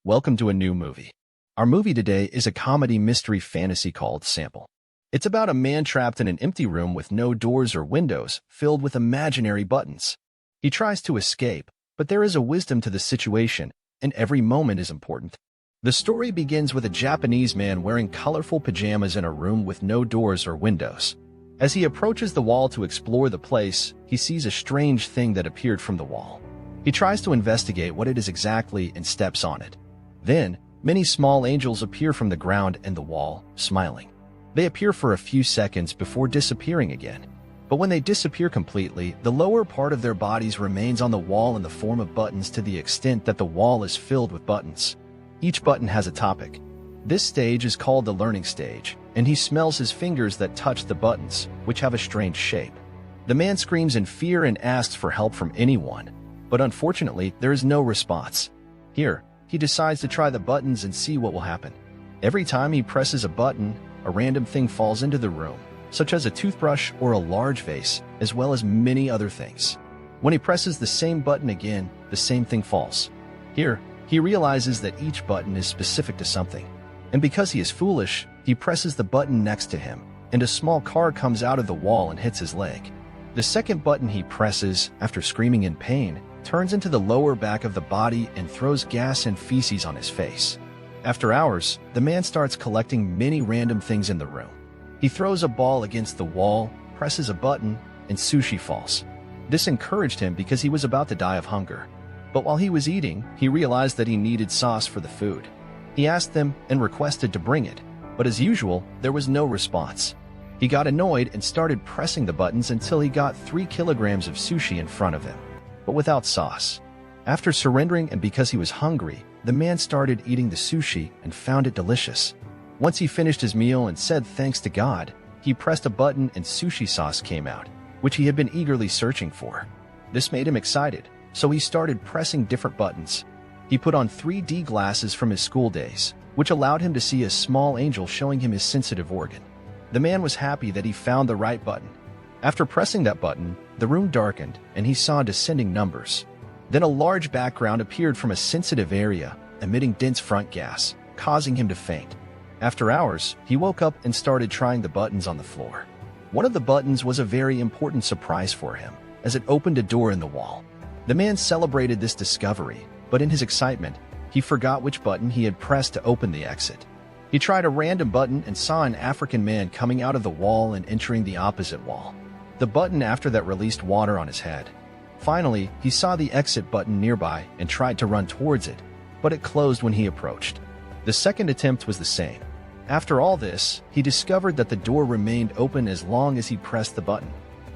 Welcome to a new movie. Our movie today is a comedy mystery fantasy called Sample. It's about a man trapped in an empty room with no doors or windows, filled with imaginary buttons. He tries to escape, but there is a wisdom to the situation, and every moment is important. The story begins with a Japanese man wearing colorful pajamas in a room with no doors or windows. As he approaches the wall to explore the place, he sees a strange thing that appeared from the wall. He tries to investigate what it is exactly and steps on it. Then, many small angels appear from the ground and the wall, smiling. They appear for a few seconds before disappearing again. But when they disappear completely, the lower part of their bodies remains on the wall in the form of buttons to the extent that the wall is filled with buttons. Each button has a topic. This stage is called the learning stage, and he smells his fingers that touch the buttons, which have a strange shape. The man screams in fear and asks for help from anyone, but unfortunately, there is no response. Here, he decides to try the buttons and see what will happen. Every time he presses a button, a random thing falls into the room, such as a toothbrush or a large vase, as well as many other things. When he presses the same button again, the same thing falls. Here, he realizes that each button is specific to something. And because he is foolish, he presses the button next to him, and a small car comes out of the wall and hits his leg. The second button he presses, after screaming in pain, turns into the lower back of the body and throws gas and feces on his face. After hours, the man starts collecting many random things in the room. He throws a ball against the wall, presses a button, and sushi falls. This encouraged him because he was about to die of hunger. But while he was eating, he realized that he needed sauce for the food. He asked them and requested to bring it, but as usual, there was no response. He got annoyed and started pressing the buttons until he got 3 kilograms of sushi in front of him, but without sauce. After surrendering and because he was hungry, the man started eating the sushi and found it delicious. Once he finished his meal and said thanks to God, he pressed a button and sushi sauce came out, which he had been eagerly searching for. This made him excited, so he started pressing different buttons. He put on 3D glasses from his school days, which allowed him to see a small angel showing him his sensitive organ. The man was happy that he found the right button. After pressing that button, the room darkened and he saw descending numbers. Then a large background appeared from a sensitive area, emitting dense front gas, causing him to faint. After hours, he woke up and started trying the buttons on the floor. One of the buttons was a very important surprise for him, as it opened a door in the wall. The man celebrated this discovery, but in his excitement, he forgot which button he had pressed to open the exit. He tried a random button and saw an African man coming out of the wall and entering the opposite wall. The button after that released water on his head. Finally, he saw the exit button nearby and tried to run towards it, but it closed when he approached. The second attempt was the same. After all this, he discovered that the door remained open as long as he pressed the button.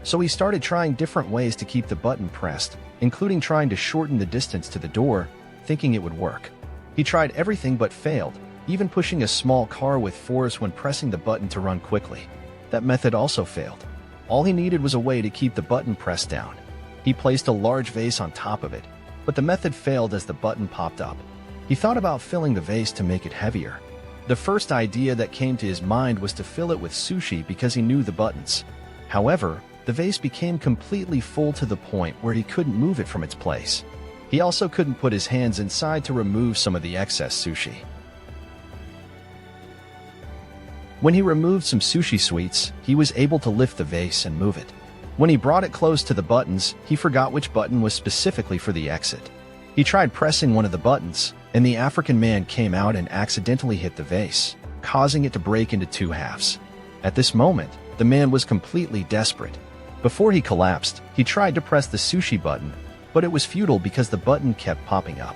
So he started trying different ways to keep the button pressed, including trying to shorten the distance to the door, thinking it would work. He tried everything but failed, even pushing a small car with force when pressing the button to run quickly. That method also failed. All he needed was a way to keep the button pressed down. He placed a large vase on top of it, but the method failed as the button popped up. He thought about filling the vase to make it heavier. The first idea that came to his mind was to fill it with sushi because he knew the buttons. However, the vase became completely full to the point where he couldn't move it from its place. He also couldn't put his hands inside to remove some of the excess sushi. When he removed some sushi sweets, he was able to lift the vase and move it. When he brought it close to the buttons, he forgot which button was specifically for the exit. He tried pressing one of the buttons, and the African man came out and accidentally hit the vase, causing it to break into 2 halves. At this moment, the man was completely desperate. Before he collapsed, he tried to press the sushi button, but it was futile because the button kept popping up.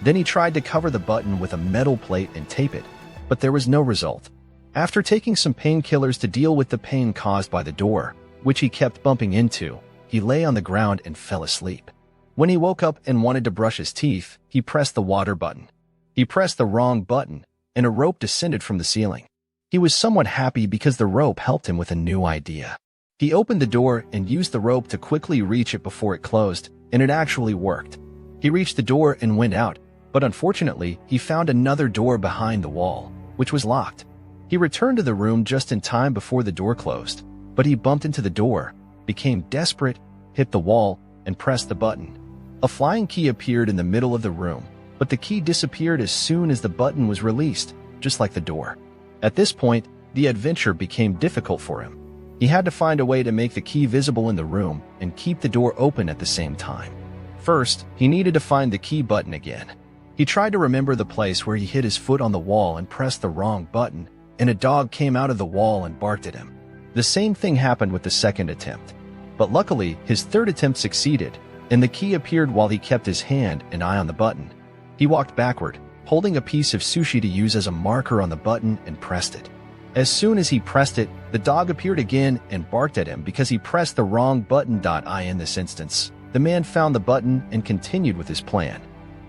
Then he tried to cover the button with a metal plate and tape it, but there was no result. After taking some painkillers to deal with the pain caused by the door, which he kept bumping into, he lay on the ground and fell asleep. When he woke up and wanted to brush his teeth, he pressed the water button. He pressed the wrong button, and a rope descended from the ceiling. He was somewhat happy because the rope helped him with a new idea. He opened the door and used the rope to quickly reach it before it closed, and it actually worked. He reached the door and went out, but unfortunately, he found another door behind the wall, which was locked. He returned to the room just in time before the door closed, but he bumped into the door, became desperate, hit the wall, and pressed the button. A flying key appeared in the middle of the room, but the key disappeared as soon as the button was released, just like the door. At this point, the adventure became difficult for him. He had to find a way to make the key visible in the room and keep the door open at the same time. First, he needed to find the key button again. He tried to remember the place where he hit his foot on the wall and pressed the wrong button, and a dog came out of the wall and barked at him. The same thing happened with the second attempt. But luckily, his third attempt succeeded, and the key appeared while he kept his hand and eye on the button. He walked backward, holding a piece of sushi to use as a marker on the button, and pressed it. As soon as he pressed it, the dog appeared again and barked at him because he pressed the wrong button. In this instance, the man found the button and continued with his plan.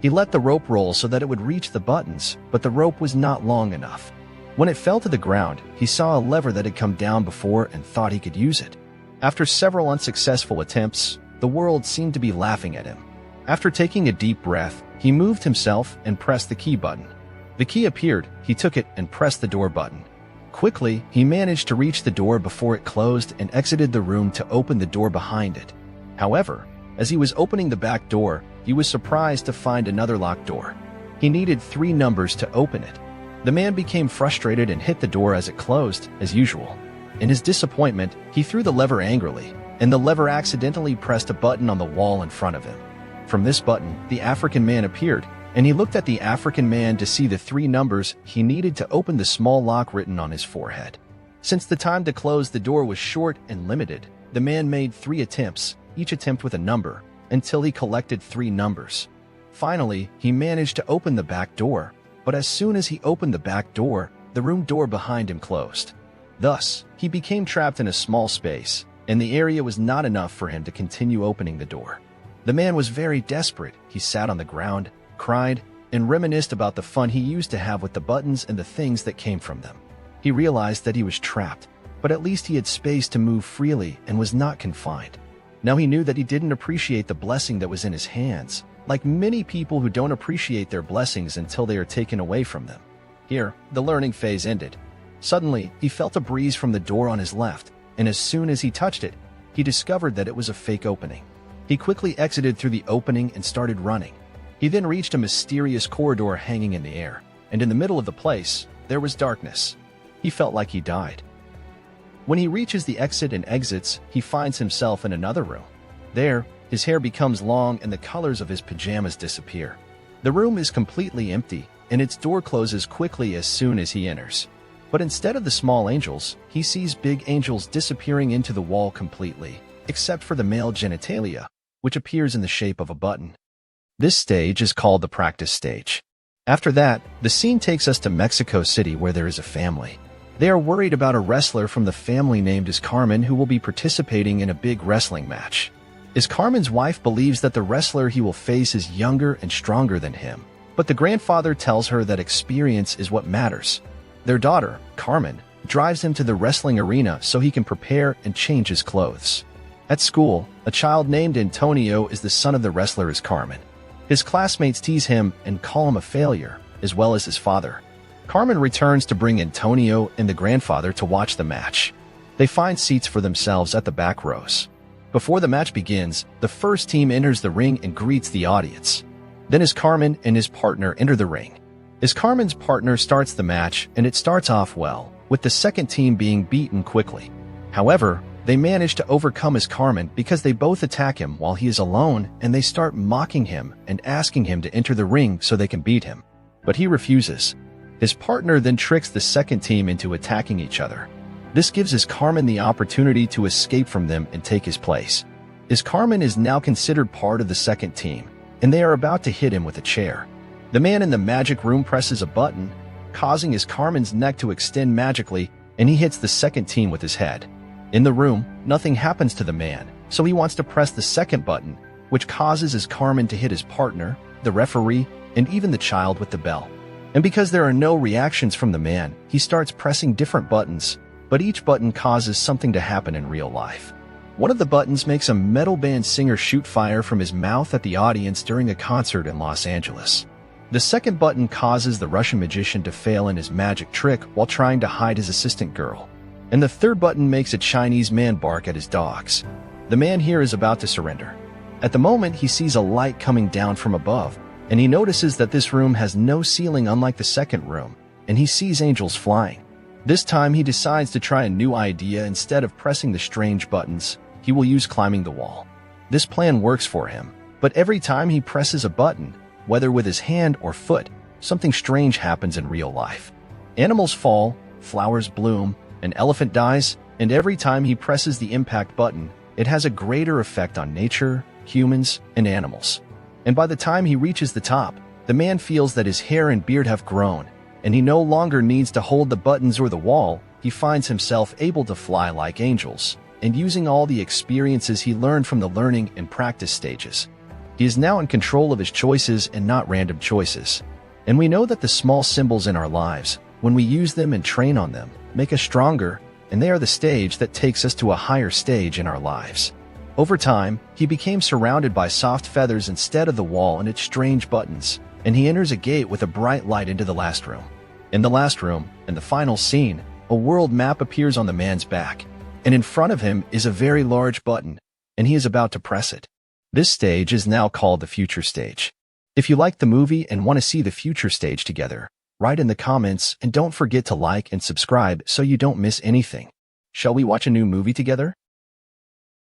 He let the rope roll so that it would reach the buttons, but the rope was not long enough. When it fell to the ground, he saw a lever that had come down before and thought he could use it. After several unsuccessful attempts, the world seemed to be laughing at him. After taking a deep breath, he moved himself and pressed the key button. The key appeared, he took it and pressed the door button. Quickly, he managed to reach the door before it closed and exited the room to open the door behind it. However, as he was opening the back door, he was surprised to find another locked door. He needed 3 numbers to open it. The man became frustrated and hit the door as it closed, as usual. In his disappointment, he threw the lever angrily, and the lever accidentally pressed a button on the wall in front of him. From this button, the African man appeared, and he looked at the African man to see the 3 numbers he needed to open the small lock written on his forehead. Since the time to close the door was short and limited, the man made 3 attempts, each attempt with a number, until he collected 3 numbers. Finally, he managed to open the back door, but as soon as he opened the back door, the room door behind him closed. Thus, he became trapped in a small space, and the area was not enough for him to continue opening the door. The man was very desperate. He sat on the ground, cried, and reminisced about the fun he used to have with the buttons and the things that came from them. He realized that he was trapped, but at least he had space to move freely and was not confined. Now he knew that he didn't appreciate the blessing that was in his hands, like many people who don't appreciate their blessings until they are taken away from them. Here, the learning phase ended. Suddenly, he felt a breeze from the door on his left, and as soon as he touched it, he discovered that it was a fake opening. He quickly exited through the opening and started running. He then reached a mysterious corridor hanging in the air, and in the middle of the place, there was darkness. He felt like he died. When he reaches the exit and exits, he finds himself in another room. There, his hair becomes long and the colors of his pajamas disappear. The room is completely empty, and its door closes quickly as soon as he enters. But instead of the small angels, he sees big angels disappearing into the wall completely, except for the male genitalia, which appears in the shape of a button. This stage is called the practice stage. After that, the scene takes us to Mexico City, where there is a family. They are worried about a wrestler from the family named as Carmen who will be participating in a big wrestling match. As Carmen's wife believes that the wrestler he will face is younger and stronger than him, but the grandfather tells her that experience is what matters. Their daughter, Carmen, drives him to the wrestling arena so he can prepare and change his clothes. At school, a child named Antonio is the son of the wrestler as Carmen. His classmates tease him and call him a failure, as well as his father. Carmen returns to bring Antonio and the grandfather to watch the match. They find seats for themselves at the back rows. Before the match begins, the first team enters the ring and greets the audience. Then as Carmen and his partner enter the ring. As Carmen's partner starts the match, and it starts off well, with the second team being beaten quickly. However, they manage to overcome as Carmen because they both attack him while he is alone, and they start mocking him and asking him to enter the ring so they can beat him. But he refuses. His partner then tricks the second team into attacking each other. This gives as Carmen the opportunity to escape from them and take his place. As Carmen is now considered part of the second team, and they are about to hit him with a chair. The man in the magic room presses a button, causing his Carmen's neck to extend magically, and he hits the second team with his head. In the room, nothing happens to the man, so he wants to press the second button, which causes his Carmen to hit his partner, the referee, and even the child with the bell. And because there are no reactions from the man, he starts pressing different buttons, but each button causes something to happen in real life. One of the buttons makes a metal band singer shoot fire from his mouth at the audience during a concert in Los Angeles. The second button causes the Russian magician to fail in his magic trick while trying to hide his assistant girl. And the third button makes a Chinese man bark at his dogs. The man here is about to surrender. At the moment, he sees a light coming down from above, and he notices that this room has no ceiling unlike the second room, and he sees angels flying. This time he decides to try a new idea. Instead of pressing the strange buttons, he will use climbing the wall. This plan works for him, but every time he presses a button, whether with his hand or foot, something strange happens in real life. Animals fall, flowers bloom, an elephant dies, and every time he presses the impact button, it has a greater effect on nature, humans, and animals. And by the time he reaches the top, the man feels that his hair and beard have grown, and he no longer needs to hold the buttons or the wall. He finds himself able to fly like angels, and using all the experiences he learned from the learning and practice stages. He is now in control of his choices and not random choices. And we know that the small symbols in our lives, when we use them and train on them, make us stronger, and they are the stage that takes us to a higher stage in our lives. Over time, he became surrounded by soft feathers instead of the wall and its strange buttons, and he enters a gate with a bright light into the last room. In the last room, in the final scene, a world map appears on the man's back, and in front of him is a very large button, and he is about to press it. This stage is now called the future stage. If you like the movie and want to see the future stage together, write in the comments and don't forget to like and subscribe so you don't miss anything. Shall we watch a new movie together?